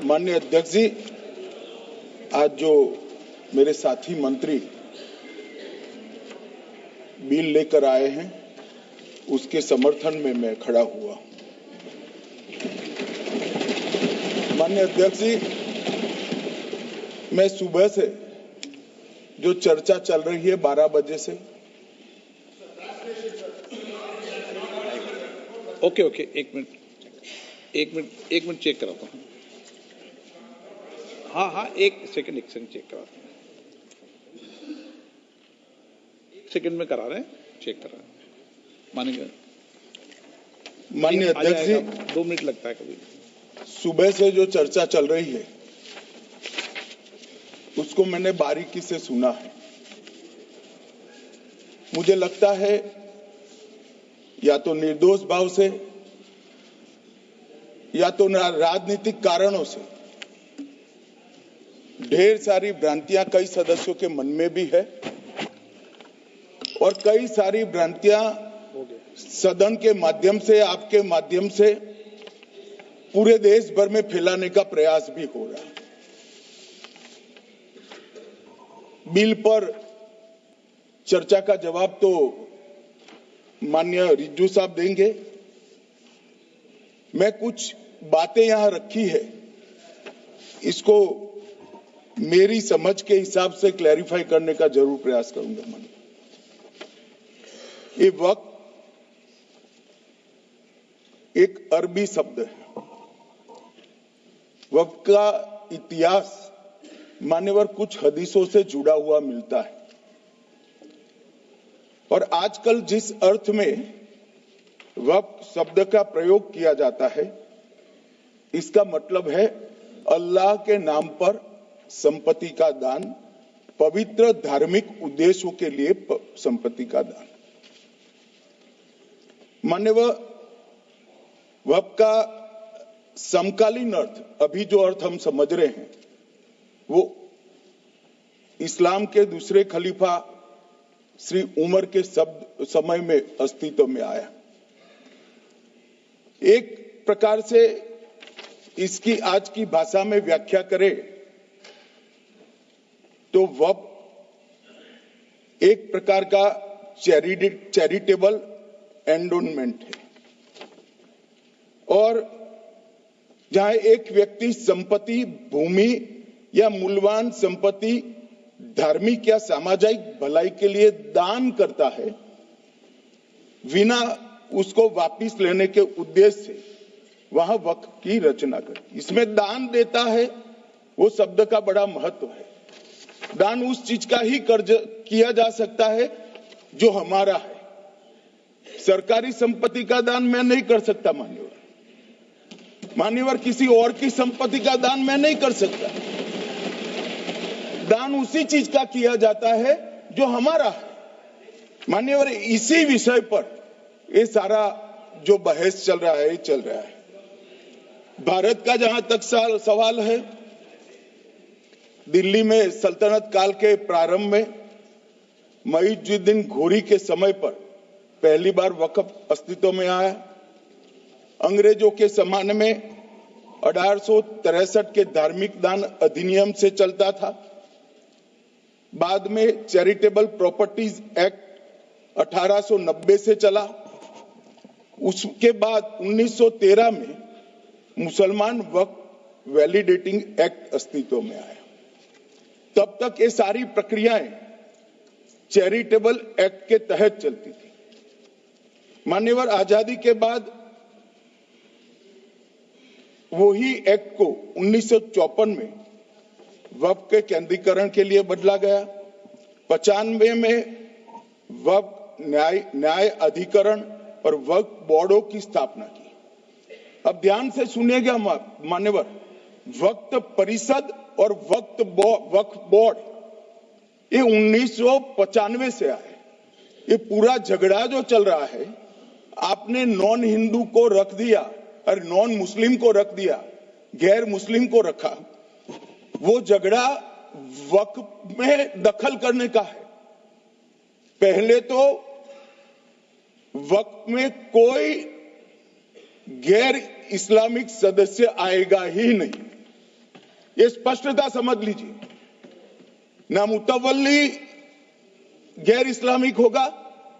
माननीय अध्यक्ष जी, आज जो मेरे साथी मंत्री बिल लेकर आए हैं उसके समर्थन में मैं खड़ा हुआ। माननीय अध्यक्ष जी, मैं सुबह से जो चर्चा चल रही है 12 बजे से। ओके एक मिनट चेक कराता हूँ। हाँ एक सेकंड चेक कराता हूँ। एक सेकंड में करा रहे हैं, चेक करा रहे हैं। मानेंगे माननीय अध्यक्ष जी, 2 मिनट लगता है कभी। सुबह से जो चर्चा चल रही है उसको मैंने बारीकी से सुना है। मुझे लगता है या तो निर्दोष भाव से या तो राजनीतिक कारणों से ढेर सारी भ्रांतियां कई सदस्यों के मन में भी है और कई सारी भ्रांतियां सदन के माध्यम से, आपके माध्यम से पूरे देश भर में फैलाने का प्रयास भी हो रहा है। बिल पर चर्चा का जवाब तो माननीय रिज्जू साहब देंगे। मैं कुछ बातें यहां रखी है, इसको मेरी समझ के हिसाब से क्लैरिफाई करने का जरूर प्रयास करूंगा। ये वक्त एक अरबी शब्द है। वक्त का इतिहास मान्यवर कुछ हदीसों से जुड़ा हुआ मिलता है और आजकल जिस अर्थ में वक्त शब्द का प्रयोग किया जाता है, इसका मतलब है अल्लाह के नाम पर संपत्ति का दान, पवित्र धार्मिक उद्देश्यों के लिए संपत्ति का दान। मान्यवर वक्त का समकालीन अर्थ, अभी जो अर्थ हम समझ रहे हैं, वो इस्लाम के दूसरे खलीफा श्री उमर के समय में अस्तित्व में आया। एक प्रकार से इसकी आज की भाषा में व्याख्या करें तो वक़्फ़ एक प्रकार का चैरिटेबल एंडोनमेंट है और जहां एक व्यक्ति संपत्ति, भूमि या मूल्यवान संपत्ति धार्मिक या सामाजिक भलाई के लिए दान करता है बिना उसको वापस लेने के उद्देश्य से, वहां वक्फ की रचना करती। इसमें दान देता है, वो शब्द का बड़ा महत्व है। दान उस चीज का ही कर्ज किया जा सकता है जो हमारा है। सरकारी संपत्ति का दान मैं नहीं कर सकता। मान्यवर किसी और की संपत्ति का दान मैं नहीं कर सकता। दान उसी चीज का किया जाता है जो हमारा है। मान्यवर इसी विषय पर ये सारा जो बहस चल रहा है भारत का जहां तक सवाल है, दिल्ली में सल्तनत काल के प्रारंभ में मुइज़ुद्दीन घोरी के समय पर पहली बार वक्फ अस्तित्व में आया। अंग्रेजों के जमाने में 1863 के धार्मिक दान अधिनियम से चलता था। बाद में चैरिटेबल प्रॉपर्टीज एक्ट 1890 से चला। उसके बाद 1913 में मुसलमान वक्फ वैलिडेटिंग एक्ट अस्तित्व में आया। तब तक ये सारी प्रक्रियाएं चैरिटेबल एक्ट के तहत चलती थी। मान्यवर आजादी के बाद वही एक्ट को 1954 में वक्फ के केंद्रीकरण के लिए बदला गया। 95 में वक्फ न्याय अधिकरण और वक्फ बोर्डों की स्थापना की। अब ध्यान से सुनिएगा मान्यवर, वक्फ परिषद और वक्फ बोर्ड ये 1995 से आए। ये पूरा झगड़ा जो चल रहा है, आपने नॉन हिंदू को रख दिया और नॉन मुस्लिम को रख दिया, गैर मुस्लिम को रखा। वो झगड़ा वक्फ में दखल करने का है। पहले तो वक्फ में कोई गैर इस्लामिक सदस्य आएगा ही नहीं। ये स्पष्टता समझ लीजिए, ना मुतवल्ली गैर इस्लामिक होगा,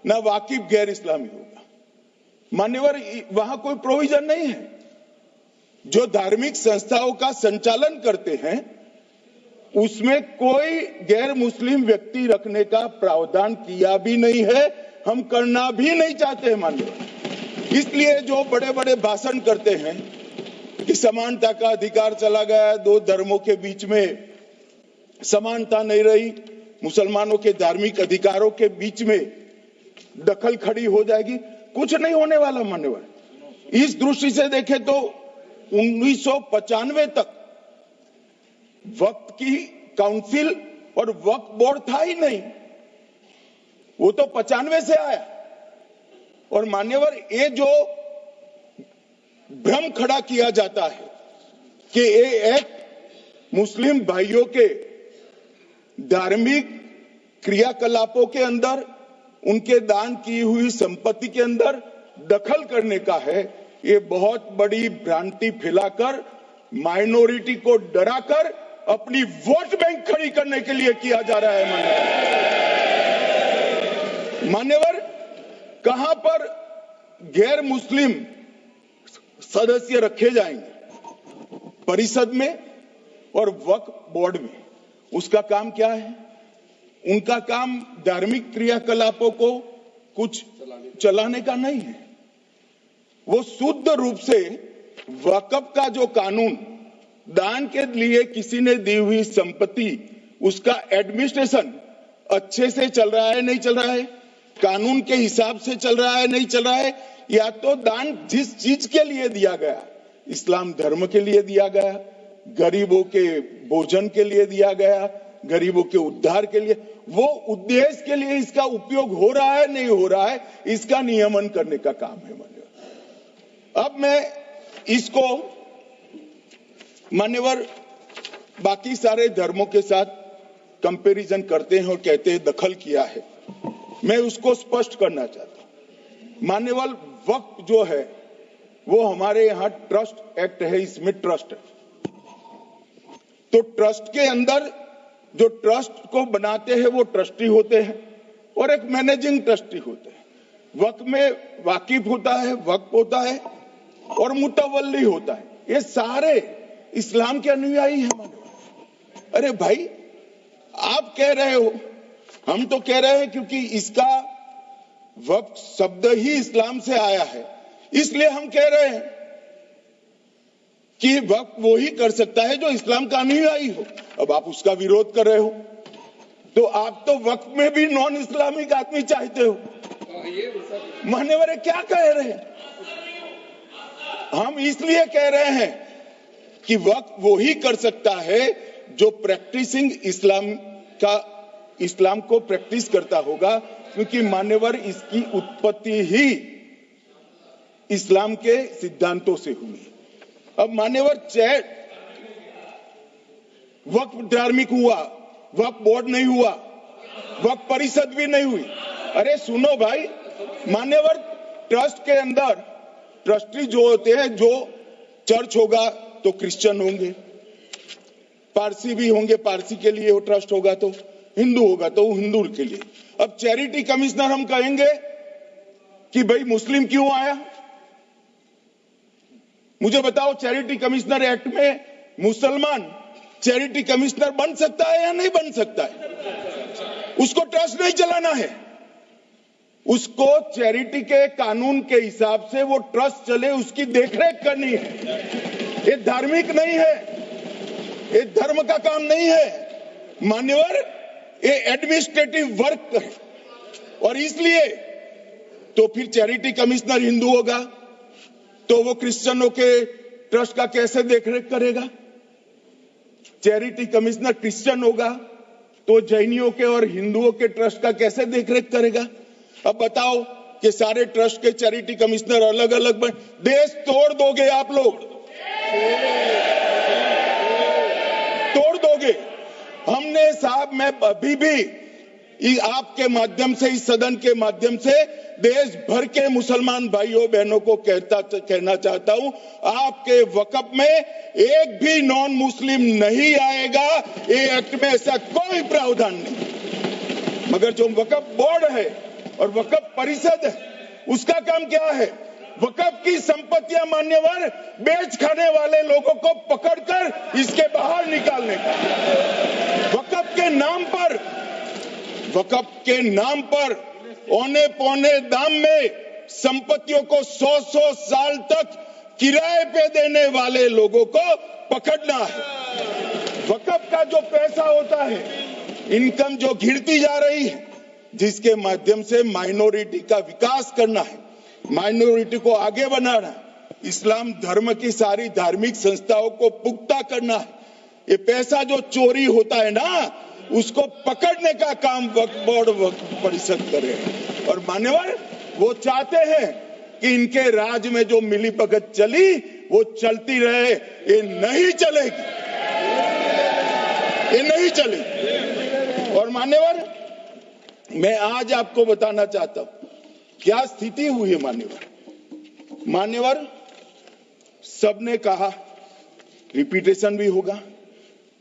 ना वाकिफ गैर इस्लामिक होगा। मान्यवर, वहां कोई प्रोविजन नहीं है। जो धार्मिक संस्थाओं का संचालन करते हैं उसमें कोई गैर मुस्लिम व्यक्ति रखने का प्रावधान किया भी नहीं है, हम करना भी नहीं चाहते हैं मान्यवर। इसलिए जो बड़े बड़े भाषण करते हैं कि समानता का अधिकार चला गया, दो धर्मों के बीच में समानता नहीं रही, मुसलमानों के धार्मिक अधिकारों के बीच में दखल खड़ी हो जाएगी, कुछ नहीं होने वाला मान्यवर। इस दृष्टि से देखें तो 1995 तक वक्फ की काउंसिल और वक्फ बोर्ड था ही नहीं, वो तो 95 से आया। और मान्यवर, ये जो भ्रम खड़ा किया जाता है कि ये एक मुस्लिम भाइयों के धार्मिक क्रियाकलापों के अंदर, उनके दान की हुई संपत्ति के अंदर दखल करने का है, ये बहुत बड़ी भ्रांति फैलाकर माइनॉरिटी को डराकर अपनी वोट बैंक खड़ी करने के लिए किया जा रहा है मान्यवर। कहां पर गैर मुस्लिम सदस्य रखे जाएंगे? परिषद में और वक्फ बोर्ड में। उसका काम क्या है? उनका काम धार्मिक क्रियाकलापों को कुछ चलाने का नहीं है। वो शुद्ध रूप से वक्फ का जो कानून, दान के लिए किसी ने दी हुई संपत्ति, उसका एडमिनिस्ट्रेशन अच्छे से चल रहा है नहीं चल रहा है, कानून के हिसाब से चल रहा है नहीं चल रहा है, या तो दान जिस चीज के लिए दिया गया, इस्लाम धर्म के लिए दिया गया, गरीबों के भोजन के लिए दिया गया, गरीबों के उद्धार के लिए, वो उद्देश्य के लिए इसका उपयोग हो रहा है नहीं हो रहा है, इसका नियमन करने का काम है मान्यवर। अब मैं इसको मान्यवर बाकी सारे धर्मों के साथ कंपैरिजन करते हैं और कहते हैं दखल किया है, मैं उसको स्पष्ट करना चाहता हूं। मान्यवर, वक्फ जो है वो हमारे यहां ट्रस्ट एक्ट है, इसमें ट्रस्ट है। तो ट्रस्ट के अंदर जो ट्रस्ट को बनाते हैं वो ट्रस्टी होते हैं और एक मैनेजिंग ट्रस्टी होते हैं। वक्फ में वाकिफ होता है, वक्फ होता है और मुतवल्ली होता है। ये सारे इस्लाम के अनुयायी हैं। अरे भाई, आप कह रहे हो, हम तो कह रहे हैं क्योंकि इसका वक्फ शब्द ही इस्लाम से आया है, इसलिए हम कह रहे हैं कि वक्फ वो ही कर सकता है जो इस्लाम का अनुयायी हो। अब आप उसका विरोध कर रहे हो, तो आप तो वक्फ में भी नॉन इस्लामिक आदमी चाहते हो। मान्यवर, क्या कह रहे हैं? हम इसलिए कह रहे हैं कि वक्फ वो ही कर सकता है जो प्रैक्टिसिंग इस्लाम को प्रैक्टिस करता होगा, क्योंकि मान्यवर इसकी उत्पत्ति ही इस्लाम के सिद्धांतों से हुई। अब मान्यवर, वक्फ धार्मिक हुआ, वक्फ बोर्ड नहीं हुआ, वक्फ परिषद भी नहीं हुई। अरे सुनो भाई, मान्यवर, ट्रस्ट के अंदर ट्रस्टी जो होते हैं, जो चर्च होगा तो क्रिश्चियन होंगे, पारसी भी होंगे, पारसी के लिए वो ट्रस्ट होगा, तो हिंदू होगा तो हिंदू के लिए। अब चैरिटी कमिश्नर हम कहेंगे कि भाई मुस्लिम क्यों आया? मुझे बताओ, चैरिटी कमिश्नर एक्ट में मुसलमान चैरिटी कमिश्नर बन सकता है या नहीं बन सकता है? उसको ट्रस्ट नहीं चलाना है, उसको चैरिटी के कानून के हिसाब से वो ट्रस्ट चले, उसकी देखरेख करनी है। ये धार्मिक नहीं है, ये धर्म का काम नहीं है मान्यवर, ये एडमिनिस्ट्रेटिव वर्क है। और इसलिए तो फिर चैरिटी कमिश्नर हिंदू होगा तो वो क्रिश्चियनों के ट्रस्ट का कैसे देखरेख करेगा? चैरिटी कमिश्नर क्रिश्चियन होगा तो जैनियों के और हिंदुओं के ट्रस्ट का कैसे देखरेख करेगा? अब बताओ कि सारे ट्रस्ट के चैरिटी कमिश्नर अलग अलग बन, देश तोड़ दोगे आप लोग, तोड़ दोगे। हमने साहब, मैं अभी भी आपके माध्यम से, इस सदन के माध्यम से देश भर के मुसलमान भाइयों बहनों को कहना चाहता हूं, आपके वक्फ में एक भी नॉन मुस्लिम नहीं आएगा। ये एक्ट में ऐसा कोई प्रावधान नहीं। मगर जो वक्फ बोर्ड है और वक्फ परिषद है, उसका काम क्या है? वक्फ की संपत्तियां मान्यवर बेच खाने वाले लोगों को पकड़कर इसके बाहर निकालने का। वक्फ के नाम पर औने पौने दाम में संपत्तियों को 100 साल तक किराए पे देने वाले लोगों को पकड़ना है। वक्फ का जो पैसा होता है, इनकम जो गिरती जा रही है, जिसके माध्यम से माइनॉरिटी का विकास करना है, माइनॉरिटी को आगे बढ़ाना है, इस्लाम धर्म की सारी धार्मिक संस्थाओं को पुख्ता करना है। ये पैसा जो चोरी होता है ना, उसको पकड़ने का काम वक्फ बोर्ड, वक्फ परिषद करे। और मान्यवर वो चाहते हैं कि इनके राज में जो मिलीभगत चली वो चलती रहे। ये नहीं चलेगी, ये नहीं चलेगी। और मान्यवर मैं आज आपको बताना चाहता हूं क्या स्थिति हुई है। मान्यवर सबने कहा, रिपीटेशन भी होगा,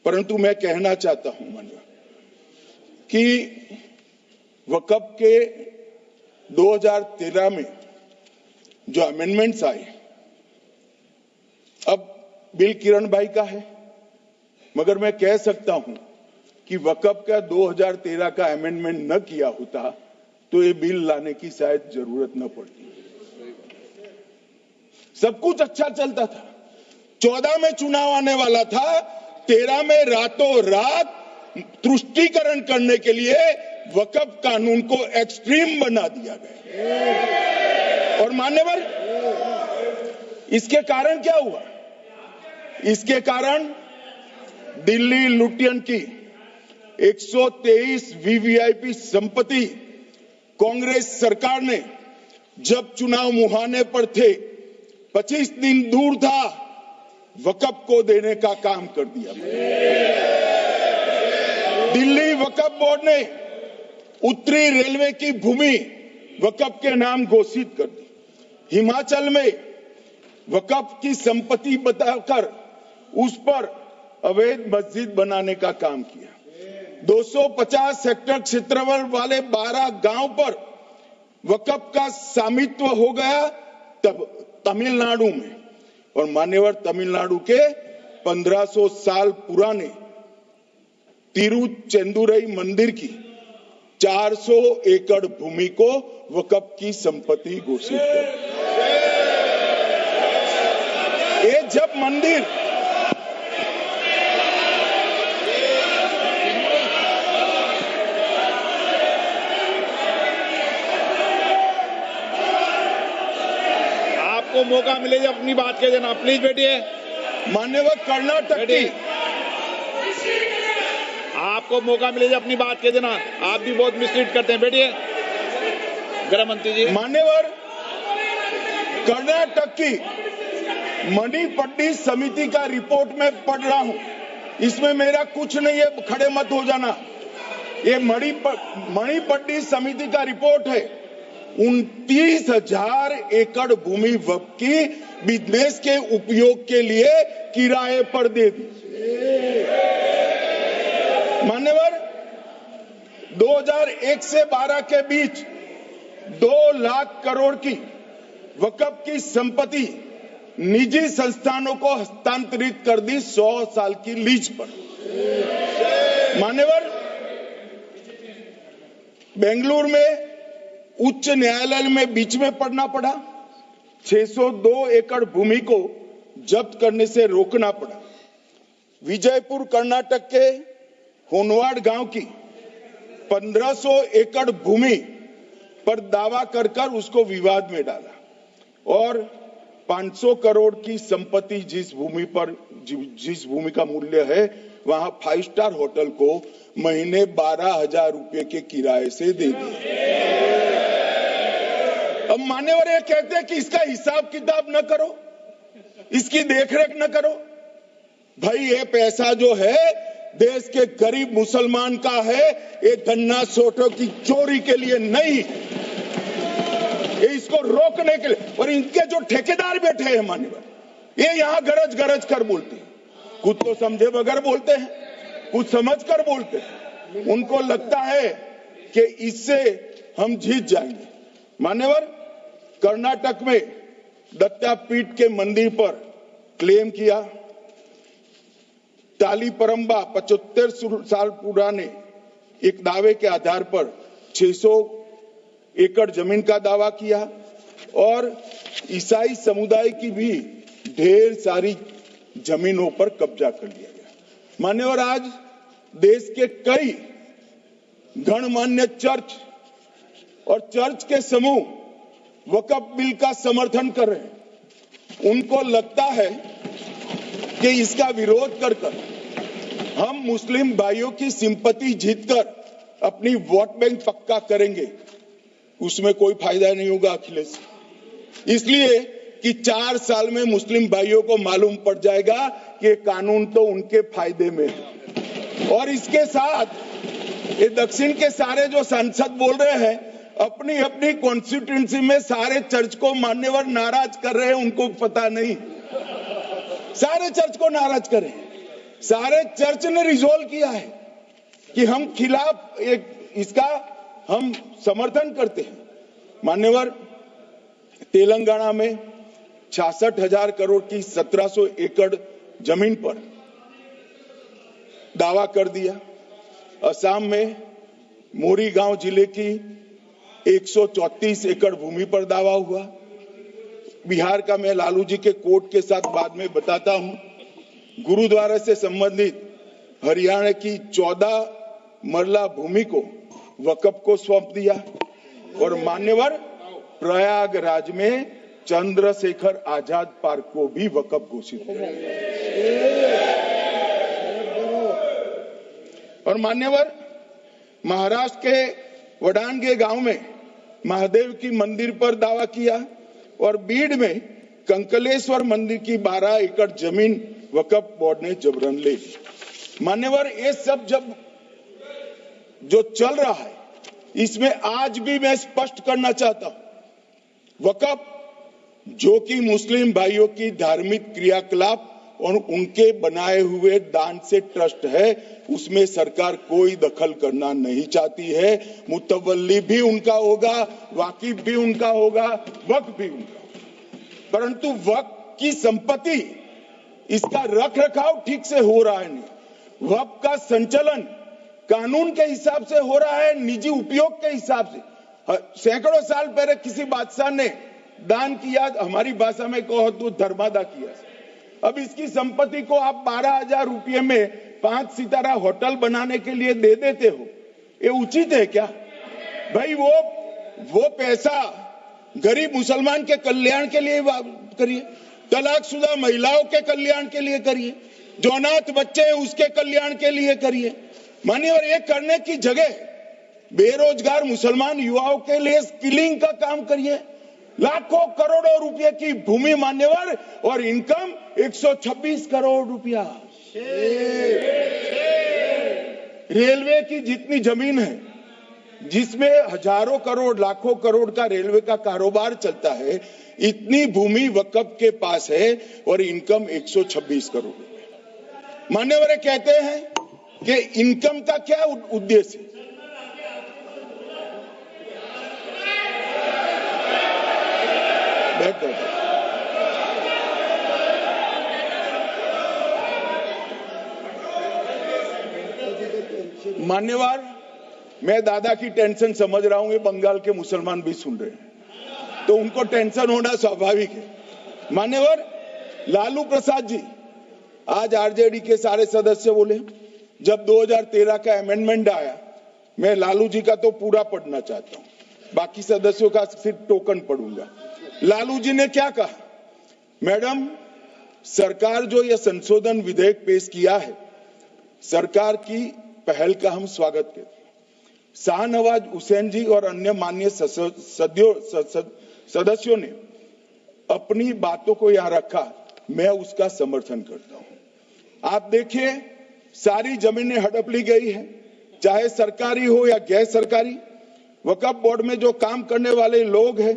परंतु मैं कहना चाहता हूं मान्यवर कि वक्फ के 2013 में जो अमेंडमेंट्स आए, अब बिल किरण भाई का है, मगर मैं कह सकता हूं कि वक्फ का 2013 का अमेंडमेंट न किया होता तो ये बिल लाने की शायद जरूरत न पड़ती। सब कुछ अच्छा चलता था। 14 में चुनाव आने वाला था, 13 में रातों रात तुष्टीकरण करने के लिए वक्फ कानून को एक्सट्रीम बना दिया गया। और मान्यवर इसके कारण क्या हुआ? इसके कारण दिल्ली लुटियन की 123 वीवीआईपी संपत्ति कांग्रेस सरकार ने जब चुनाव मुहाने पर थे, 25 दिन दूर था, वक्फ को देने का काम कर दिया। दिल्ली वक्फ बोर्ड ने उत्तरी रेलवे की भूमि वक्फ के नाम घोषित कर दी। हिमाचल में वक्फ की संपत्ति बताकर उस पर अवैध मस्जिद बनाने का काम किया। 250 हेक्टेयर क्षेत्रफल वाले 12 गांव पर वक्फ का स्वामित्व हो गया तब तमिलनाडु में। और मान्यवर तमिलनाडु के 1500 साल पुराने तिरुचेंदुरई मंदिर की 400 एकड़ भूमि को वक्फ की संपत्ति घोषित कर। ये जब मंदिर आपको मौका मिले जब अपनी बात कह देना, प्लीज बैठिए। मान्यवर कर्नाटक की, आपको मौका मिले जब अपनी बात कह देना, आप भी बहुत मिसलीड करते हैं। बैठिए गृह मंत्री जी। मान्यवर कर्नाटक की मणिपट्टी समिति का रिपोर्ट में पढ़ रहा हूं, इसमें मेरा कुछ नहीं है, खड़े मत हो जाना। ये मणिपट्टी समिति का रिपोर्ट है। 29,000 एकड़ भूमि वक्फ की बिजनेस के उपयोग के लिए किराए पर दे दी। मान्यवर 2001 से 12 के बीच 2 लाख करोड़ की वक्फ की संपत्ति निजी संस्थानों को हस्तांतरित कर दी 100 साल की लीज पर। मान्यवर बेंगलुरु में उच्च न्यायालय में बीच में पढ़ना पड़ा, 602 एकड़ भूमि को जब्त करने से रोकना पड़ा। विजयपुर कर्नाटक के होनवाड़ गांव की 1500 एकड़ भूमि पर दावा कर उसको विवाद में डाला और 500 करोड़ की संपत्ति जिस भूमि का मूल्य है, वहां 5 स्टार होटल को महीने 12,000 रुपए के किराए से दे दिया। अब मान्यवर ये कहते हैं कि इसका हिसाब किताब न करो, इसकी देखरेख न करो। भाई ये पैसा जो है देश के गरीब मुसलमान का है, ये गन्ना सोटों की चोरी के लिए नहीं, ये इसको रोकने के लिए। और इनके जो ठेकेदार बैठे हैं मान्यवर, ये यहाँ गरज गरज कर बोलते हैं, कुछ तो समझे बगैर बोलते हैं, कुछ समझ कर बोलते हैं। उनको लगता है कि इससे हम जीत जाएंगे। मान्यवर, कर्नाटक में दत्तापीठ के मंदिर पर क्लेम किया, तालीपरंबा 75 साल पुराने एक दावे के आधार पर 600 एकड़ जमीन का दावा किया और ईसाई समुदाय की भी ढेर सारी जमीनों पर कब्जा कर लिया गया। मान्यवर, आज देश के कई गणमान्य चर्च और चर्च के समूह वक्फ बिल का समर्थन कर रहे हैं। उनको लगता है कि इसका विरोध कर हम मुस्लिम भाइयों की सिंपैथी जीतकर अपनी वोट बैंक पक्का करेंगे, उसमें कोई फायदा नहीं होगा अखिलेश। इसलिए कि 4 साल में मुस्लिम भाइयों को मालूम पड़ जाएगा कि ये कानून तो उनके फायदे में है। और इसके साथ ये दक्षिण के सारे जो सांसद बोल रहे हैं, अपनी अपनी कॉन्स्टिट्यूएंसी में सारे चर्च को मान्यवर नाराज कर रहे हैं, उनको पता नहीं, सारे चर्च को नाराज करें। सारे चर्च ने रिजोल्व किया है कि हम खिलाफ इसका हम समर्थन करते हैं। मान्यवर, तेलंगाना में 66,000 करोड़ की 1700 एकड़ जमीन पर दावा कर दिया। असम में मोरीगांव जिले की 134 एकड़ भूमि पर दावा हुआ। बिहार का मैं लालू जी के कोर्ट के साथ बाद में बताता हूं। गुरुद्वारा से संबंधित हरियाणा की 14 मरला भूमि को वक्फ को सौंप दिया। और मान्यवर, प्रयागराज में चंद्रशेखर आजाद पार्क को भी वक्फ घोषित किया। और मान्यवर, महाराष्ट्र के वडानगे गांव में महादेव की मंदिर पर दावा किया और बीड में कंकलेश्वर मंदिर की 12 एकड़ जमीन वक्फ बोर्ड ने जबरन ले ली। मान्यवर, ये सब जब जो चल रहा है, इसमें आज भी मैं स्पष्ट करना चाहता हूं, वक्फ जो कि मुस्लिम भाइयों की धार्मिक क्रियाकलाप और उनके बनाए हुए दान से ट्रस्ट है, उसमें सरकार कोई दखल करना नहीं चाहती है। मुतवल्ली भी उनका होगा, वाकिफ भी उनका होगा, वक्फ भी उनका होगा। परंतु वक्फ की संपत्ति, इसका रख रखाव ठीक से हो रहा है नहीं। वक्फ का संचालन कानून के हिसाब से हो रहा है, निजी उपयोग के हिसाब से। सैकड़ों साल पहले किसी बादशाह ने दान किया, हमारी भाषा में कहो तो धर्मादा किया। अब इसकी संपत्ति को आप 12,000 रुपये में 5 सितारा होटल बनाने के लिए दे देते हो, ये उचित है क्या भाई? वो पैसा गरीब मुसलमान के कल्याण के लिए करिए, तलाकशुदा महिलाओं के कल्याण के लिए करिए, जो अनाथ बच्चे हैं उसके कल्याण के लिए करिए। मान्यवर, ये करने की जगह बेरोजगार मुसलमान युवाओं के लिए स्किलिंग का काम करिए। लाखों करोड़ों रुपए की भूमि मान्यवर, और इनकम 126 करोड़ रुपया। रेलवे की जितनी जमीन है, जिसमें हजारों करोड़ लाखों करोड़ का रेलवे का कारोबार चलता है, इतनी भूमि वक्फ के पास है और इनकम 126 करोड़ रुपए। मान्यवर कहते हैं कि इनकम का क्या उद्देश्य है? मान्यवर, मैं दादा की टेंशन समझ रहा हूं, ये बंगाल के मुसलमान भी सुन रहे हैं, तो उनको टेंशन होना स्वाभाविक है। मान्यवर, लालू प्रसाद जी, आज आरजेडी के सारे सदस्य बोले, जब 2013 का अमेंडमेंट आया, मैं लालू जी का तो पूरा पढ़ना चाहता हूं, बाकी सदस्यों का सिर्फ टोकन पढ़ूंगा। लालू जी ने क्या कहा? मैडम, सरकार जो यह संशोधन विधेयक पेश किया है, सरकार की पहल का हम स्वागत करते हैं। शाहनवाज हुसैन जी और अन्य माननीय सदस्यों ने अपनी बातों को यहां रखा, मैं उसका समर्थन करता हूं। आप देखिए सारी जमीनें हड़प ली गई है, चाहे सरकारी हो या गैर सरकारी। वक्फ बोर्ड में जो काम करने वाले लोग हैं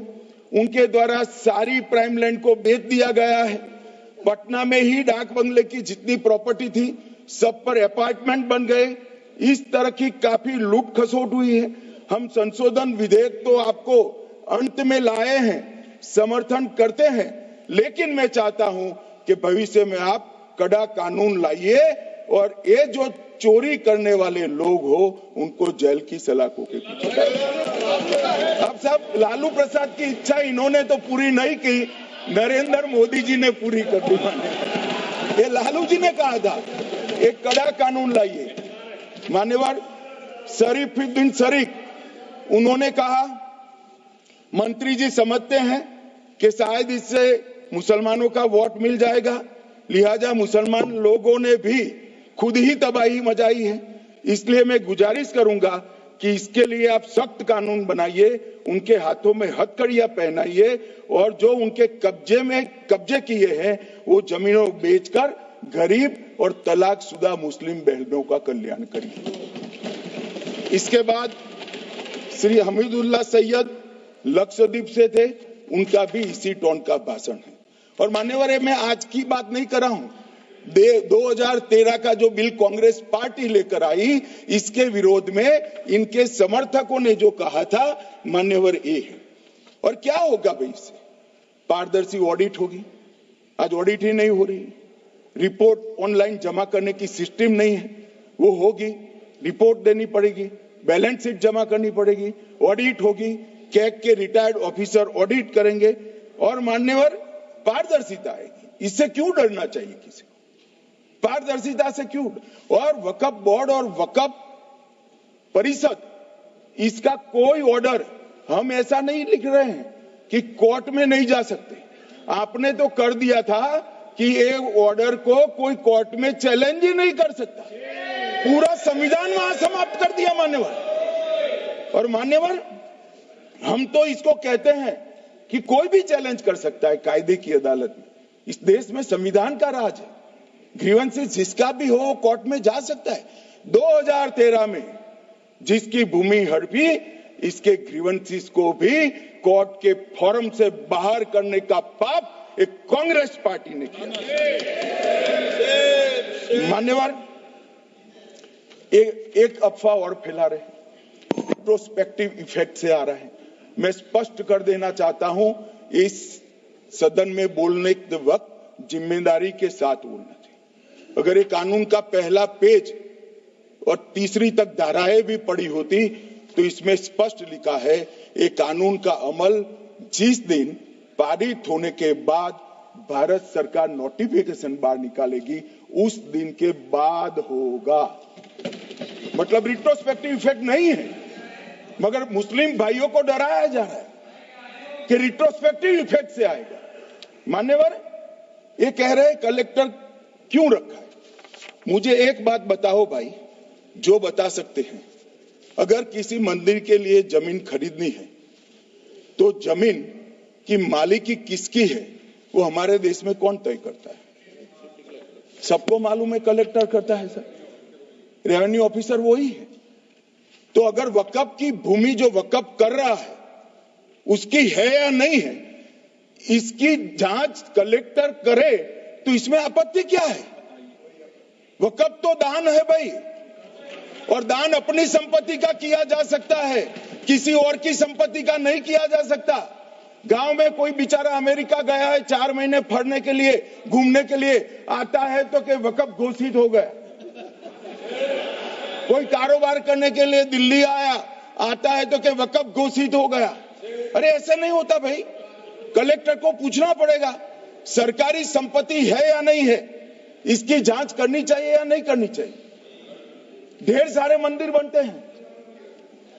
उनके द्वारा सारी प्राइम लैंड को बेच दिया गया है। पटना में ही डाक बंगले की जितनी प्रॉपर्टी थी सब पर अपार्टमेंट बन गए। इस तरह की काफी लूट खसोट हुई है। हम संशोधन विधेयक तो आपको अंत में लाए हैं, समर्थन करते हैं, लेकिन मैं चाहता हूं कि भविष्य में आप कड़ा कानून लाइए और ये जो चोरी करने वाले लोग हो उनको जेल की सलाखों के पीछे। अब सब लालू प्रसाद की इच्छा इन्होंने तो पूरी नहीं की, नरेंद्र मोदी जी ने पूरी कर दी। ये लालू जी ने कहा था एक कड़ा कानून लाइए। मान्यवर शरीफुद्दीन शरीफ उन्होंने कहा मंत्री जी समझते हैं कि शायद इससे मुसलमानों का वोट मिल जाएगा, लिहाजा मुसलमान लोगों ने भी खुद ही तबाही मचाई है, इसलिए मैं गुजारिश करूंगा कि इसके लिए आप सख्त कानून बनाइए, उनके हाथों में हथकड़ियां पहनाइए और जो उनके कब्जे किए हैं वो जमीनों बेचकर गरीब और तलाकशुदा मुस्लिम बहनों का कल्याण करिए। इसके बाद श्री हमीदुल्लाह सैयद लक्षद्वीप से थे, उनका भी इसी टोन का भाषण है। और मान्यवर मैं आज की बात नहीं कर रहा हूं, 2013 का जो बिल कांग्रेस पार्टी लेकर आई इसके विरोध में इनके समर्थकों ने जो कहा था मान्यवर ये है। और क्या होगा भाई इससे? पारदर्शी ऑडिट होगी, आज ऑडिट ही नहीं हो रही। रिपोर्ट ऑनलाइन जमा करने की सिस्टम नहीं है, वो होगी, रिपोर्ट देनी पड़ेगी, बैलेंस शीट जमा करनी पड़ेगी, ऑडिट होगी, कैग के रिटायर्ड ऑफिसर ऑडिट करेंगे और मान्यवर पारदर्शिता आएगी। इससे क्यों डरना चाहिए किसी को? पारदर्शिता से क्यों? और वक्फ बोर्ड और वक्फ परिषद इसका कोई ऑर्डर हम ऐसा नहीं लिख रहे हैं कि कोर्ट में नहीं जा सकते। आपने तो कर दिया था कि एक ऑर्डर को कोई कोर्ट में चैलेंज ही नहीं कर सकता, पूरा संविधान वहां समाप्त कर दिया मान्यवर। और मान्यवर हम तो इसको कहते हैं कि कोई भी चैलेंज कर सकता है कायदे की अदालत में। इस देश में संविधान का राज है, ग्रीवेंसेस जिसका भी हो कोर्ट में जा सकता है। 2013 में जिसकी भूमि हड़पी इसके ग्रीवेंसेस को भी कोर्ट के फोरम से बाहर करने का पाप एक कांग्रेस पार्टी ने किया। मान्यवर एक अफवाह और फैला रहे, रिट्रोस्पेक्टिव इफेक्ट से आ रहा है। मैं स्पष्ट कर देना चाहता हूं, इस सदन में बोलने के वक्त जिम्मेदारी के साथ बोलना चाहिए। अगर ये कानून का पहला पेज और तीसरी तक धाराएं भी पड़ी होती तो इसमें स्पष्ट लिखा है ये कानून का अमल जिस दिन पारित होने के बाद भारत सरकार नोटिफिकेशन बाहर निकालेगी उस दिन के बाद होगा। मतलब रिट्रोस्पेक्टिव इफेक्ट नहीं है, मगर मुस्लिम भाइयों को डराया जा रहा है कि रिट्रोस्पेक्टिव इफेक्ट से आएगा। मान्यवर ये कह रहे कलेक्टर क्यों रखा है? मुझे एक बात बताओ भाई, जो बता सकते हैं, अगर किसी मंदिर के लिए जमीन खरीदनी है तो जमीन की मालिकी किसकी है वो हमारे देश में कौन तय करता है? सबको मालूम है, कलेक्टर करता है सर, रेवेन्यू ऑफिसर वही है। तो अगर वक्फ की भूमि जो वक्फ कर रहा है उसकी है या नहीं है, इसकी जांच कलेक्टर करे तो इसमें आपत्ति क्या है? वक्फ तो दान है भाई, और दान अपनी संपत्ति का किया जा सकता है, किसी और की संपत्ति का नहीं किया जा सकता। गांव में कोई बेचारा अमेरिका गया है 4 महीने पढ़ने के लिए, घूमने के लिए आता है तो कि वक्फ घोषित हो गया। कोई कारोबार करने के लिए दिल्ली आया, आता है तो कि वक्फ घोषित हो गया। अरे ऐसा नहीं होता भाई, कलेक्टर को पूछना पड़ेगा सरकारी संपत्ति है या नहीं है, इसकी जांच करनी चाहिए या नहीं करनी चाहिए। ढेर सारे मंदिर बनते हैं,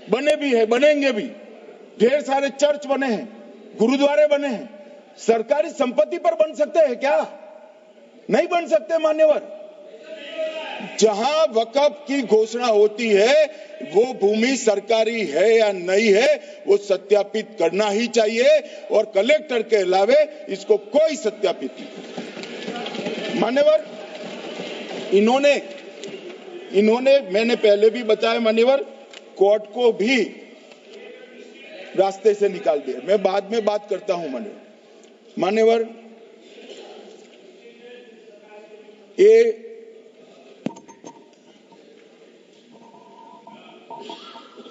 बने भी है, बनेंगे भी, ढेर सारे चर्च बने हैं, गुरुद्वारे बने हैं, सरकारी संपत्ति पर बन सकते हैं क्या? नहीं बन सकते मान्यवर। जहां वक्फ की घोषणा होती है वो भूमि सरकारी है या नहीं है वो सत्यापित करना ही चाहिए, और कलेक्टर के अलावे इसको कोई सत्यापित नहीं। मान्यवर इन्होंने इन्होंने, मैंने पहले भी बताया मान्यवर, कोर्ट को भी रास्ते से निकाल दिया। मैं बाद में बात करता हूं मान्यवर, ये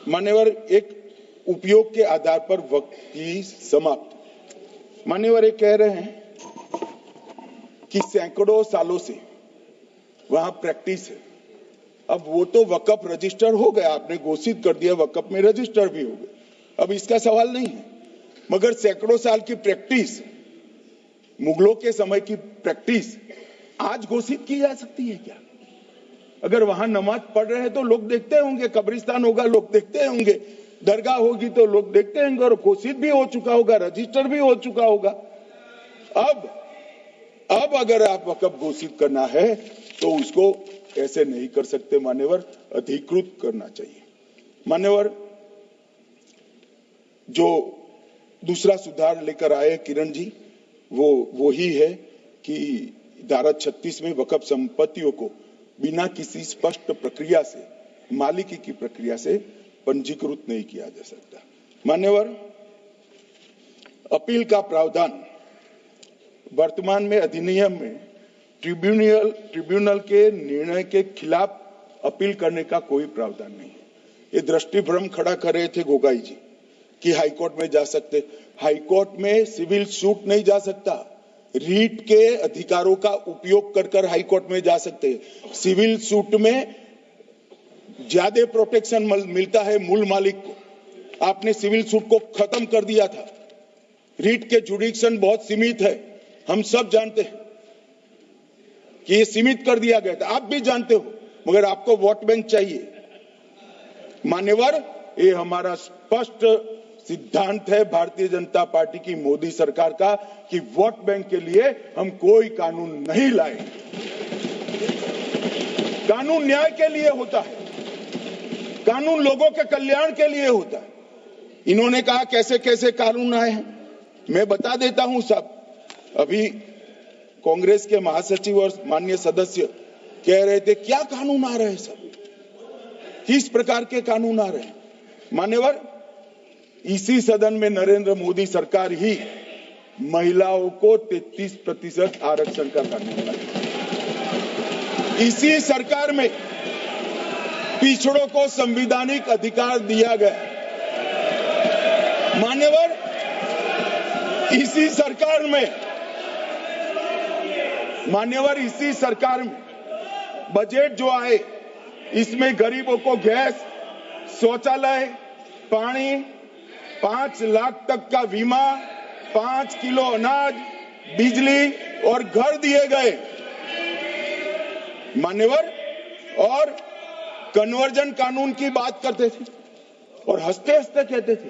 मान्यवर एक उपयोग के आधार पर वक्त की समाप्त। मान्यवर ये कह रहे हैं कि सैकड़ों सालों से वहां प्रैक्टिस है। अब वो तो वक्फ रजिस्टर हो गया, आपने घोषित कर दिया, वक्फ में रजिस्टर भी हो गया, अब इसका सवाल नहीं है। मगर सैकड़ों साल की प्रैक्टिस, मुगलों के समय की प्रैक्टिस आज घोषित की जा सकती है क्या? अगर वहां नमाज पढ़ रहे हैं तो लोग देखते होंगे, कब्रिस्तान होगा लोग देखते होंगे, दरगाह होगी तो लोग देखते होंगे, और घोषित भी हो चुका होगा, रजिस्टर भी हो चुका होगा। अब अगर आप वक्फ घोषित करना है तो उसको ऐसे नहीं कर सकते मान्यवर, अधिकृत करना चाहिए। मान्यवर, जो दूसरा सुधार लेकर आए किरण जी, वो ही है कि धारा 36 में वक्फ संपत्तियों को बिना किसी स्पष्ट प्रक्रिया से, मालिकी की प्रक्रिया से पंजीकृत नहीं किया जा सकता। मान्यवर, अपील का प्रावधान वर्तमान में अधिनियम में ट्रिब्यूनल के निर्णय के खिलाफ अपील करने का कोई प्रावधान नहीं है। ये दृष्टिभ्रम खड़ा कर रहे थे गोगाई जी कि हाईकोर्ट में जा सकते। हाईकोर्ट में सिविल सूट नहीं जा सकता, रीट के अधिकारों का उपयोग कर हाईकोर्ट में जा सकते हैं। सिविल सूट में ज्यादा प्रोटेक्शन मिलता है मूल मालिक को। आपने सिविल सूट को खत्म कर दिया था। रीट के जुडिक्शन बहुत सीमित है, हम सब जानते हैं कि ये सीमित कर दिया गया था, आप भी जानते हो, मगर आपको वोट बैंक चाहिए। मान्यवर, ये हमारा स्पष्ट सिद्धांत है भारतीय जनता पार्टी की, मोदी सरकार का, कि वोट बैंक के लिए हम कोई कानून नहीं लाए। कानून न्याय के लिए होता है, कानून लोगों के कल्याण के लिए होता है। इन्होंने कहा कैसे कैसे कानून आए हैं, मैं बता देता हूं सब। अभी कांग्रेस के महासचिव और माननीय सदस्य कह रहे थे क्या कानून आ रहे हैं, सब किस प्रकार के कानून आ रहे हैं। मान्यवर, इसी सदन में नरेंद्र मोदी सरकार ही महिलाओं को 33% आरक्षण का कानून लाई। इसी सरकार में पिछड़ों को संवैधानिक अधिकार दिया गया। मान्यवर, इसी सरकार में बजट जो आए, इसमें गरीबों को गैस, शौचालय, पानी, 5 लाख तक का बीमा, 5 किलो अनाज, बिजली और घर दिए गए। मान्यवर, और कन्वर्जन कानून की बात करते थे और हंसते हंसते कहते थे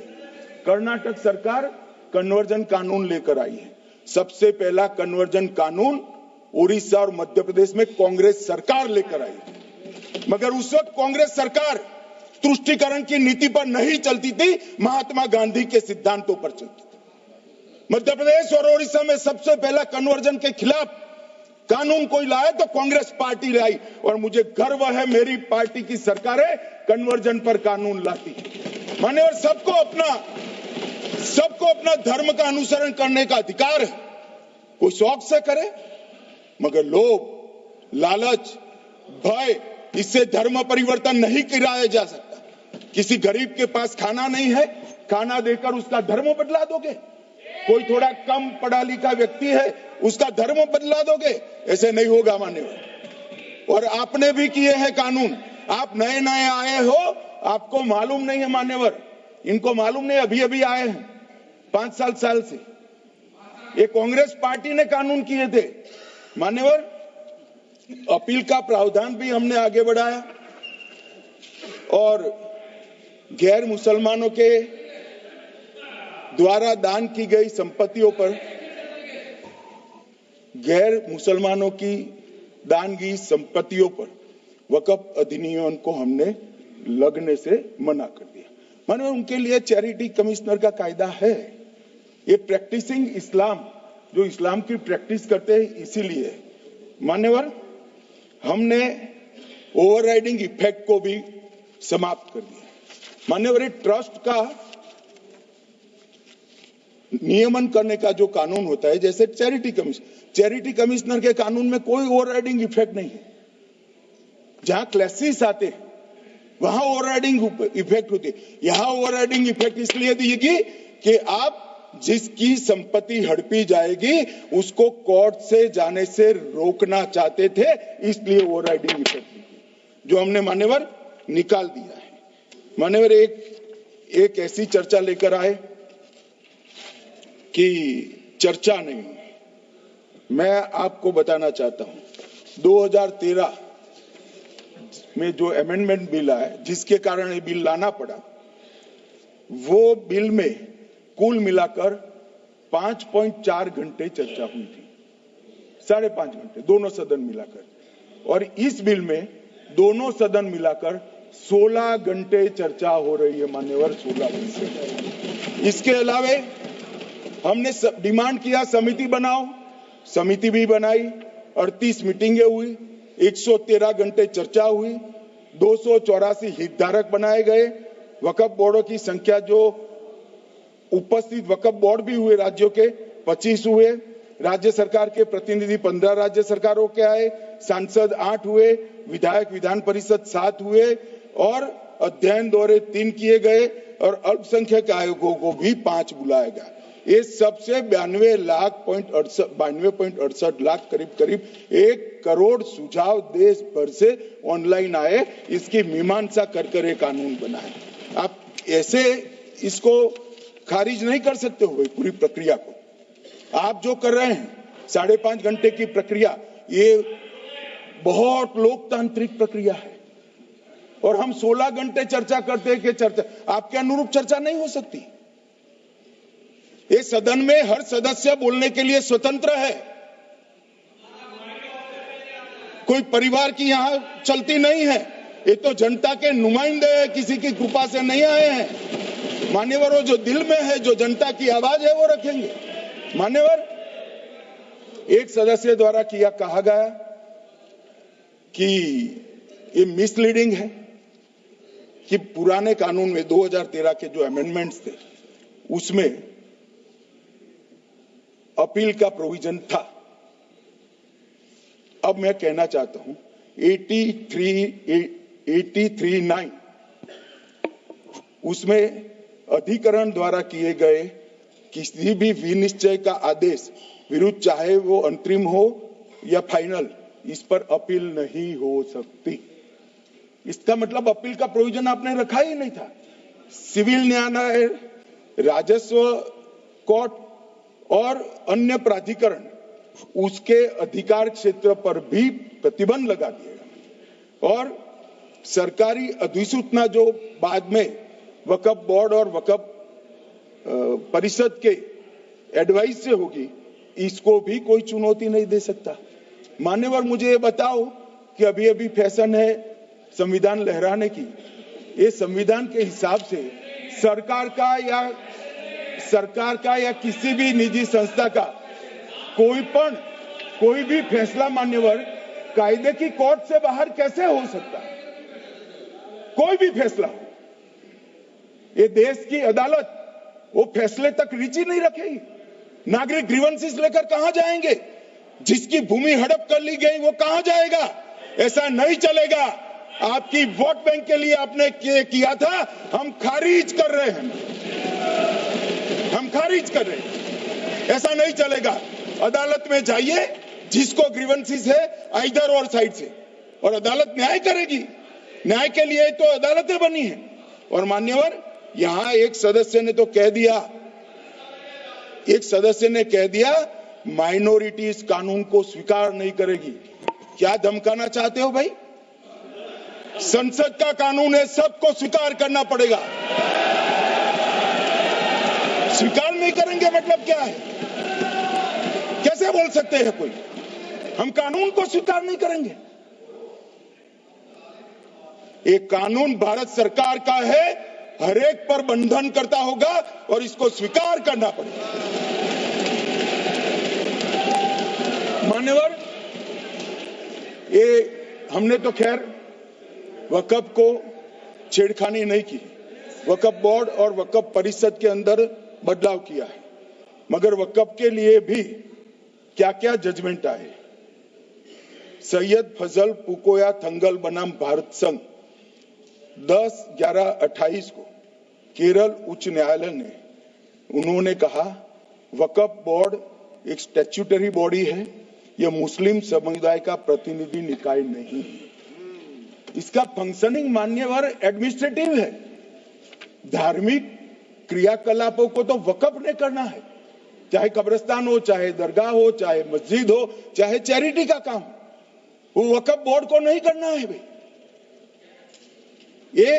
कर्नाटक सरकार कन्वर्जन कानून लेकर आई है। सबसे पहला कन्वर्जन कानून उड़ीसा और मध्य प्रदेश में कांग्रेस सरकार लेकर आई, मगर उस वक्त कांग्रेस सरकार तुष्टीकरण की नीति पर नहीं चलती थी, महात्मा गांधी के सिद्धांतों पर चलती थी। मध्य प्रदेश और उड़ीसा में सबसे पहला कन्वर्जन के खिलाफ कानून कोई लाया तो कांग्रेस पार्टी लाई, और मुझे गर्व है मेरी पार्टी की सरकारें कन्वर्जन पर कानून लाती। मान्यवर, सबको अपना धर्म का अनुसरण करने का अधिकार है, कोई शौक से करे, मगर लोभ, लालच, भय, इससे धर्म परिवर्तन नहीं कराया जा सकता। किसी गरीब के पास खाना नहीं है, खाना देकर उसका धर्म बदला दोगे? कोई थोड़ा कम पढ़ा लिखा व्यक्ति है, उसका धर्म बदला दोगे? ऐसे नहीं होगा मान्यवर। और आपने भी किए हैं कानून, आप नए नए आए हो, आपको मालूम नहीं है मान्यवर, इनको मालूम नहीं, अभी अभी आए हैं 5 साल से। ये कांग्रेस पार्टी ने कानून किए थे मान्यवर। अपील का प्रावधान भी हमने आगे बढ़ाया, और गैर मुसलमानों के द्वारा दान की गई संपत्तियों पर, गैर मुसलमानों की दान की संपत्तियों पर वक्फ अधिनियम को हमने लगने से मना कर दिया। माने उनके लिए चैरिटी कमिश्नर का कायदा है। ये प्रैक्टिसिंग इस्लाम, जो इस्लाम की प्रैक्टिस करते हैं, इसीलिए मान्यवर हमने ओवरराइडिंग इफेक्ट को भी समाप्त कर दिया। मान्यवर, ट्रस्ट का नियमन करने का जो कानून होता है, जैसे चैरिटी कमिश्नर के कानून में कोई ओवरराइडिंग इफेक्ट नहीं है। जहां क्लासेस आते हैं वहां ओवरराइडिंग इफेक्ट होती है। यहां ओवरराइडिंग इफेक्ट इसलिए देगी कि आप जिसकी संपत्ति हड़पी जाएगी उसको कोर्ट से जाने से रोकना चाहते थे, इसलिए ओवरराइडिंग इफेक्ट जो हमने मान्यवर निकाल दिया है। मान्यवर, एक ऐसी चर्चा लेकर आए कि चर्चा नहीं। मैं आपको बताना चाहता हूं 2013 में जो अमेंडमेंट बिल आया, जिसके कारण ये बिल लाना पड़ा, वो बिल में कुल मिलाकर 5.4 घंटे चर्चा हुई थी, 5.5 घंटे दोनों सदन मिलाकर। और इस बिल में दोनों सदन मिलाकर 16 घंटे चर्चा हो रही है मान्यवर, 16 घंटे। इसके अलावे हमने डिमांड किया समिति बनाओ, समिति भी बनाई, 38 मीटिंगें हुई, 113 घंटे चर्चा हुई, 284 हितधारक बनाए गए। वक्फ बोर्डों की संख्या जो उपस्थित वक्फ बोर्ड भी हुए राज्यों के 25 हुए, राज्य सरकार के प्रतिनिधि 15 राज्य सरकारों के आए, सांसद 8 हुए, विधायक विधान परिषद 7 हुए और अध्ययन दौरे 3 किए गए और अल्पसंख्यक आयोगों को भी 5 बुलाया गया। ये सबसे 92.68 लाख करीब 1 करोड़ सुझाव देश भर से ऑनलाइन आए। इसकी मीमांसा कर एक कानून बना है। आप ऐसे इसको खारिज नहीं कर सकते हो पूरी प्रक्रिया को। आप जो कर रहे हैं 5.5 घंटे की प्रक्रिया, ये बहुत लोकतांत्रिक प्रक्रिया है और हम 16 घंटे चर्चा करते हैं कि चर्चा आपके अनुरूप चर्चा नहीं हो सकती। इस सदन में हर सदस्य बोलने के लिए स्वतंत्र है, कोई परिवार की यहां चलती नहीं है। ये तो जनता के नुमाइंदे हैं, किसी की कृपा से नहीं आए हैं। मान्यवर, जो दिल में है, जो जनता की आवाज है, वो रखेंगे। मान्यवर, एक सदस्य द्वारा कहा गया कि ये मिसलीडिंग है कि पुराने कानून में 2013 के जो अमेंडमेंट्स थे उसमें अपील का प्रोविजन था। अब मैं कहना चाहता हूं 83(9) उसमें अधिकरण द्वारा किए गए किसी भी विनिश्चय का आदेश विरुद्ध, चाहे वो अंतरिम हो या फाइनल, इस पर अपील नहीं हो सकती। इसका मतलब अपील का प्रोविजन आपने रखा ही नहीं था। सिविल न्यायालय, राजस्व कोर्ट और अन्य प्राधिकरण उसके अधिकार क्षेत्र पर भी प्रतिबंध लगा दिएगा और सरकारी अधिसूचना जो बाद में वक्फ बोर्ड और वक्फ परिषद के एडवाइस से होगी, इसको भी कोई चुनौती नहीं दे सकता। मान्यवर, मुझे ये बताओ कि अभी अभी फैशन है संविधान लहराने की। ये संविधान के हिसाब से सरकार का या किसी भी निजी संस्था का कोई भी फैसला मान्यवर कायदे की कोर्ट से बाहर कैसे हो सकता है? कोई भी फैसला, ये देश की अदालत वो फैसले तक रुचि नहीं रखेगी। नागरिक ग्रीवेंसेस लेकर कहां जाएंगे? जिसकी भूमि हड़प कर ली गई वो कहां जाएगा? ऐसा नहीं चलेगा। आपकी वोट बैंक के लिए आपने किया था, हम खारिज कर रहे हैं, ऐसा नहीं चलेगा। अदालत में जाइए, जिसको ग्रीवेंसेस है आइदर और साइड से, और अदालत न्याय करेगी। न्याय के लिए तो अदालतें बनी है। और मान्यवर, यहां एक सदस्य ने कह दिया माइनॉरिटी इस कानून को स्वीकार नहीं करेगी। क्या धमकाना चाहते हो भाई? संसद का कानून है, सबको स्वीकार करना पड़ेगा। स्वीकार नहीं करेंगे मतलब क्या है? कैसे बोल सकते हैं कोई? हम कानून को स्वीकार नहीं करेंगे। ये कानून भारत सरकार का है, हर एक पर बंधन करता होगा और इसको स्वीकार करना पड़ेगा। मान्यवर, ये हमने तो खैर वक्फ को छेड़खानी नहीं की। वक्फ बोर्ड और वक्फ परिषद के अंदर बदलाव किया है, मगर वक्फ के लिए भी क्या क्या जजमेंट आए। सैयद फजल पुकोया थंगल बनाम भारत संघ 10/11/28 को केरल उच्च न्यायालय ने उन्होंने कहा वक्फ बोर्ड एक स्टैट्यूटरी बॉडी है, यह मुस्लिम समुदाय का प्रतिनिधि निकाय नहीं है। इसका फंक्शनिंग मान्यवर एडमिनिस्ट्रेटिव है। धार्मिक क्रियाकलापों को तो वक्फ ने करना है, चाहे कब्रिस्तान हो, चाहे दरगाह हो, चाहे मस्जिद हो, चाहे चैरिटी का काम, वो वक्फ बोर्ड को नहीं करना है भाई। ये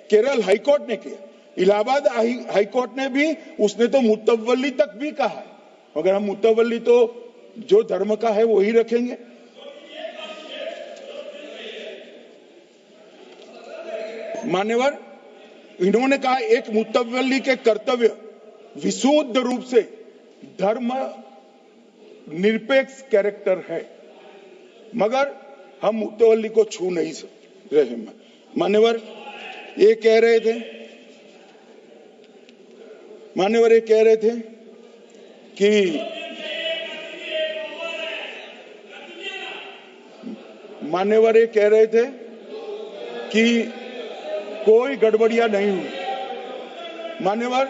केरल हाईकोर्ट ने किया, इलाहाबाद हाईकोर्ट ने भी, उसने तो मुतवल्ली तक भी कहा है, मगर हम मुतवल्ली तो जो धर्म का है वही रखेंगे। मान्यवर, इन्होंने कहा एक मुतवल्ली के कर्तव्य विशुद्ध रूप से धर्म निरपेक्ष कैरेक्टर है, मगर हम मुतवल्ली को छू नहीं रहे। मान्यवर ये कह रहे थे कि मान्यवर ये कह रहे थे कि कोई गड़बड़ियां नहीं हुई। मान्यवर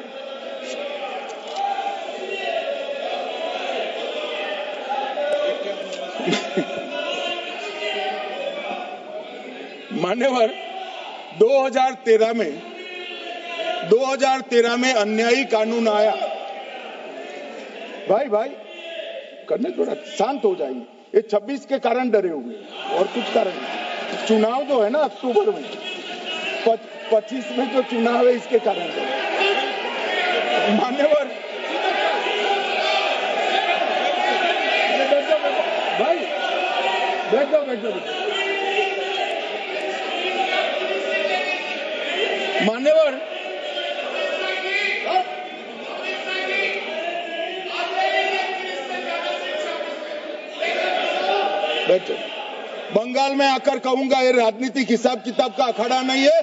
मान्यवर 2013 में अन्यायी कानून आया। भाई करने थोड़ा शांत हो जाइए। ये 26 के कारण डरे हुए और कुछ कारण नहीं। चुनाव जो है ना अक्टूबर में, 25 में जो चुनाव है इसके कारण डरे। मान्यवर भाई बैठ जाओ। मान्यवर बंगाल में आकर कहूंगा ये राजनीतिक हिसाब किताब का अखाड़ा नहीं है,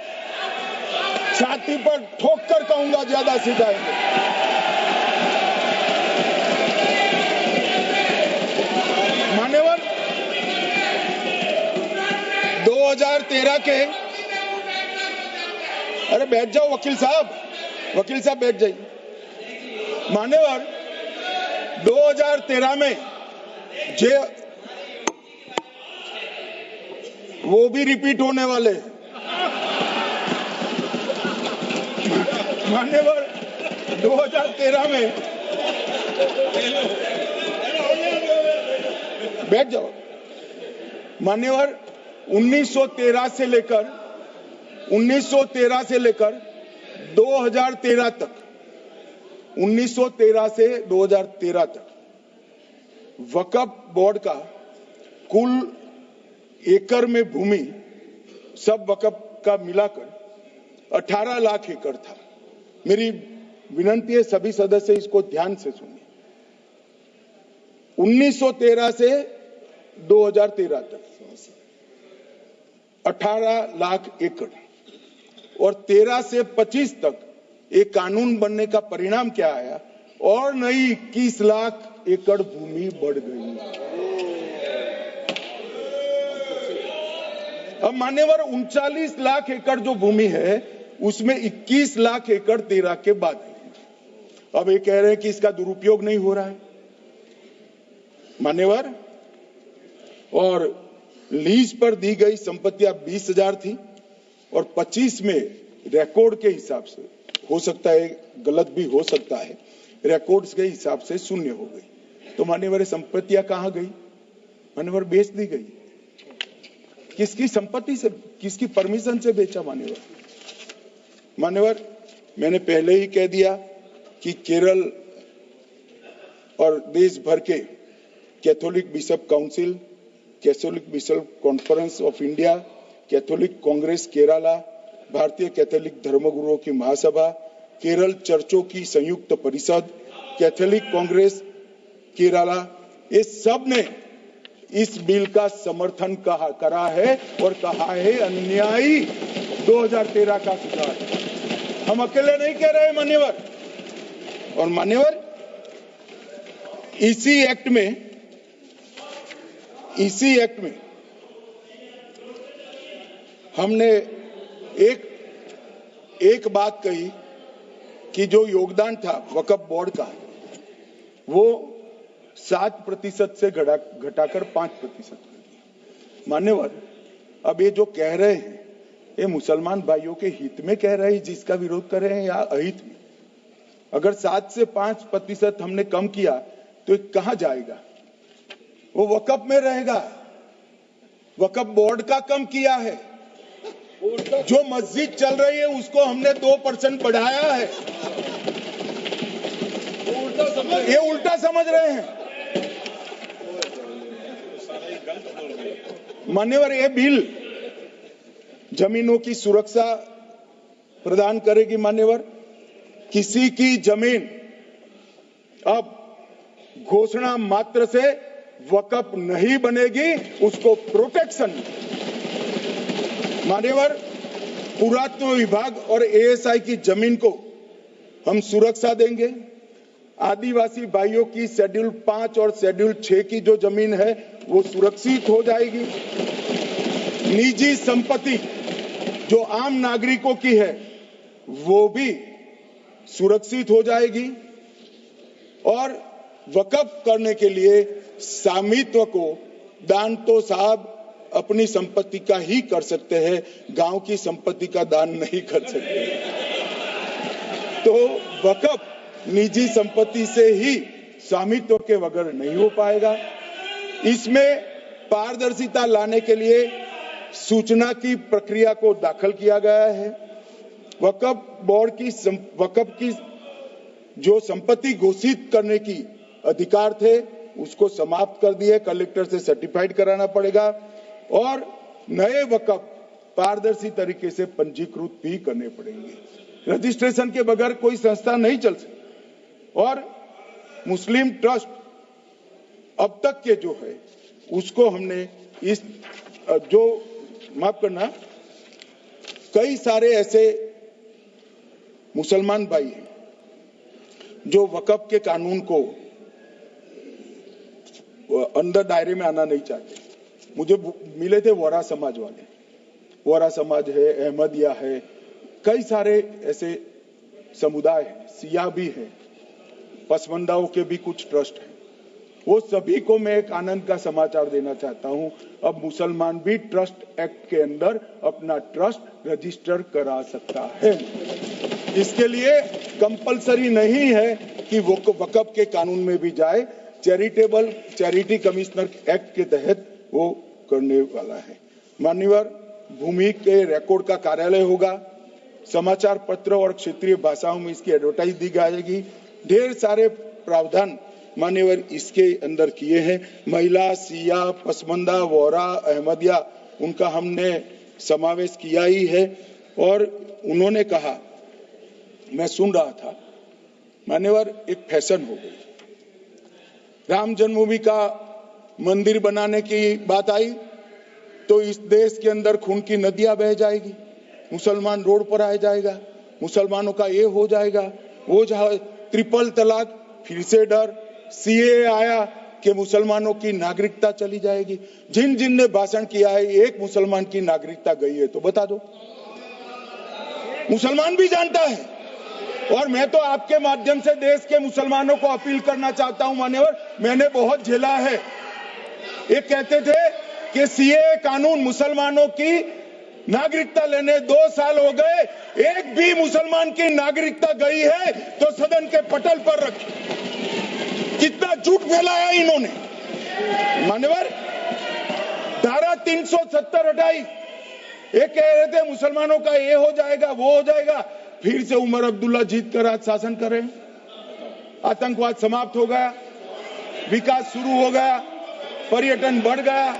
छाती पर ठोक कर कहूंगा ज्यादा सिखाएंगे। मान्यवर 2013 के, अरे बैठ जाओ वकील साहब बैठ जाइए। मान्यवर 2013 में वो भी रिपीट होने वाले हैं। मान्यवर 2013 में बैठ जाओ। मान्यवर 1913 से लेकर 2013 तक 1913 से 2013 तक वक्फ बोर्ड का कुल एकड़ में भूमि सब वक्फ का मिलाकर 18 लाख एकड़ था। मेरी विनंती है सभी सदस्य इसको ध्यान से सुनिए। 1913 से 2013 तक 18 लाख एकड़ और 13 से 25 तक एक कानून बनने का परिणाम क्या आया, और नई 21 लाख एकड़ भूमि बढ़ गई। अब मान्यवर 39 लाख एकड़ जो भूमि है उसमें 21 लाख एकड़ 13 के बाद है। अब ये कह रहे हैं कि इसका दुरुपयोग नहीं हो रहा है। मान्यवर, और लीज पर दी गई संपत्तियां 20,000 थी और 25 में रिकॉर्ड के हिसाब से, हो सकता है गलत भी हो सकता है, रिकॉर्ड्स के हिसाब से शून्य हो गई। तो मान्यवर संपत्तियां कहां गई? मान्यवर बेच दी गई। किसकी संपत्ति से, किसकी परमिशन से बेचा? मान्यवर मैंने पहले ही कह दिया कि केरल और देश भर के Catholic bishop council, Catholic bishop conference of India, Catholic Congress Kerala, भारतीय कैथोलिक धर्मगुरुओं की महासभा, केरल चर्चों की संयुक्त परिषद, कैथोलिक कांग्रेस केरला, ये सब ने इस बिल का समर्थन करा है और कहा है अन्यायी 2013 का सुधार। हम अकेले नहीं कह रहे मान्यवर। और मान्यवर, इसी एक्ट में हमने एक बात कही कि जो योगदान था वक्फ बोर्ड का वो 7% से घटाकर 5% कर दिया। मान्यवर, अब ये जो कह रहे हैं ये मुसलमान भाइयों के हित में कह रहे हैं जिसका विरोध कर रहे हैं या अहित में? अगर 7 से 5% हमने कम किया तो ये कहां जाएगा? वो वक्फ में रहेगा। वक्फ बोर्ड का कम किया है। जो मस्जिद चल रही है उसको हमने 2% बढ़ाया है। ये उल्टा समझ रहे हैं मान्यवर। ये बिल जमीनों की सुरक्षा प्रदान करेगी मान्यवर। किसी की जमीन अब घोषणा मात्र से वक्फ नहीं बनेगी, उसको प्रोटेक्शन मान्यवर। पुरातत्व विभाग और एएसआई की जमीन को हम सुरक्षा देंगे। आदिवासी भाइयों की शेड्यूल 5 और शेड्यूल 6 की जो जमीन है वो सुरक्षित हो जाएगी। निजी संपत्ति जो आम नागरिकों की है वो भी सुरक्षित हो जाएगी। और वक्फ करने के लिए स्वामित्व को दान तो साहब अपनी संपत्ति का ही कर सकते हैं, गांव की संपत्ति का दान नहीं कर सकते। तो वक्फ निजी संपत्ति से ही स्वामित्व के बगैर नहीं हो पाएगा। इसमें पारदर्शिता लाने के लिए सूचना की प्रक्रिया को दाखिल किया गया है। वक्फ बोर्ड की वक्फ की जो संपत्ति घोषित करने की अधिकार थे उसको समाप्त कर दिए। कलेक्टर से सर्टिफाइड कराना पड़ेगा और नए वक्फ पारदर्शी तरीके से पंजीकृत भी करने पड़ेंगे। रजिस्ट्रेशन के बगैर कोई संस्था नहीं चल सकती। और मुस्लिम ट्रस्ट अब तक के जो है उसको हमने इस जो माफ करना, कई सारे ऐसे मुसलमान भाई हैं जो वक्फ के कानून को अंदर दायरे में आना नहीं चाहते। मुझे मिले थे वोरा समाज वाले, वोरा समाज है, अहमदिया है, कई सारे ऐसे समुदाय हैं, सिया भी है, पसमंदाओं के भी कुछ ट्रस्ट हैं। वो सभी को मैं एक आनंद का समाचार देना चाहता हूं, अब मुसलमान भी ट्रस्ट एक्ट के अंदर अपना ट्रस्ट रजिस्टर करा सकता है। इसके लिए कंपलसरी नहीं है कि वो वक्फ के कानून में भी जाए, चैरिटी कमिश्नर एक्ट के तहत वो करने वाला है। मान्यवर, भूमि के रिकॉर्ड का कार्यालय होगा, समाचार पत्र और क्षेत्रीय भाषाओं में इसकी एडवर्टाइज दी जाएगी। ढेर सारे प्रावधान मान्यवर इसके अंदर किए हैं। महिला, सिया, पसमंदा, वोरा, अहमदिया उनका हमने समावेश किया ही है। और उन्होंने कहा, मैं सुन रहा था मान्यवर, एक फैशन हो गई, राम जन्मभूमि का मंदिर बनाने की बात आई तो इस देश के अंदर खून की नदियां बह जाएगी, मुसलमान रोड पर आ जाएगा, मुसलमानों का ये हो जाएगा, वो ट्रिपल तलाक, फिर से डर, सीए आया कि मुसलमानों की नागरिकता चली जाएगी। जिन जिन ने भाषण किया है एक मुसलमान की नागरिकता गई है तो बता दो। मुसलमान भी जानता है। और मैं तो आपके माध्यम से देश के मुसलमानों को अपील करना चाहता हूं मान्यवर, मैंने बहुत झेला है। ये कहते थे कि सीए कानून मुसलमानों की नागरिकता लेने 2 साल हो गए, एक भी मुसलमान की नागरिकता गई है तो सदन के पटल पर रखी। कितना झूठ फैलाया इन्होंने। मान्यवर, धारा 370 हटाई, ये कह रहे थे मुसलमानों का ये हो जाएगा, वो हो जाएगा, फिर से उमर अब्दुल्ला जीत कर आज शासन कर रहे हैं। आतंकवाद समाप्त हो गया, विकास शुरू हो गया, पर्यटन बढ़ गया।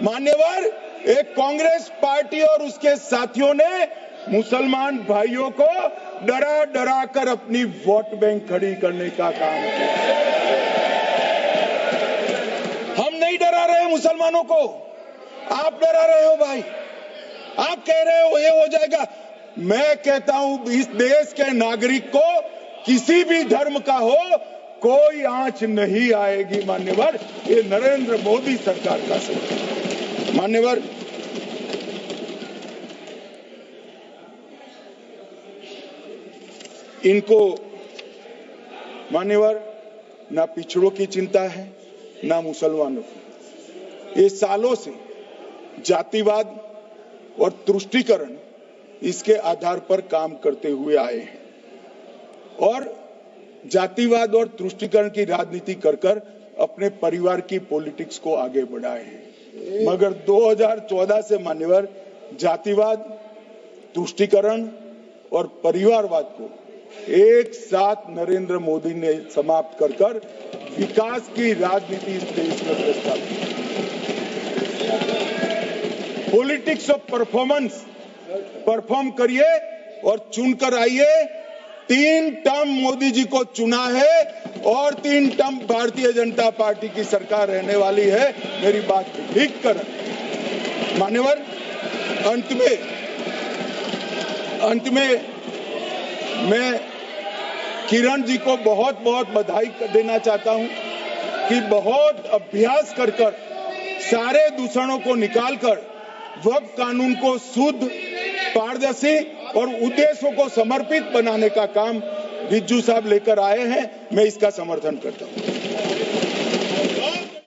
मान्यवर, एक कांग्रेस पार्टी और उसके साथियों ने मुसलमान भाइयों को डरा डरा कर अपनी वोट बैंक खड़ी करने का काम किया। हम नहीं डरा डरा रहे हैं मुसलमानों को, आप डरा रहे हो भाई, आप कह रहे हो ये हो जाएगा। मैं कहता हूं इस देश के नागरिक को किसी भी धर्म का हो कोई आंच नहीं आएगी मान्यवर, ये नरेंद्र मोदी सरकार का सही। मान्यवर, इनको मान्यवर ना पिछड़ों की चिंता है ना मुसलमानों की। ये सालों से जातिवाद और तुष्टीकरण इसके आधार पर काम करते हुए आए हैं और जातिवाद और तुष्टीकरण की राजनीति कर कर अपने परिवार की पॉलिटिक्स को आगे बढ़ाए हैं। मगर 2014 से मान्यवर जातिवाद, तुष्टीकरण और परिवारवाद को एक साथ नरेंद्र मोदी ने समाप्त कर कर विकास की राजनीति इस देश में प्रस्तावित की। पॉलिटिक्स ऑफ परफॉर्मेंस, परफॉर्म करिए और चुनकर आइए। 3 टर्म मोदी जी को चुना है और 3 टर्म भारतीय जनता पार्टी की सरकार रहने वाली है। मेरी बात ठीक कर मान्यवर, अंत में मैं किरण जी को बहुत बहुत बधाई देना चाहता हूं कि बहुत अभ्यास कर सारे दूषणों को निकालकर वक्फ कानून को शुद्ध, पारदर्शी और उद्देश्यों को समर्पित बनाने का काम रिज्जू साहब लेकर आए हैं। मैं इसका समर्थन करता हूं।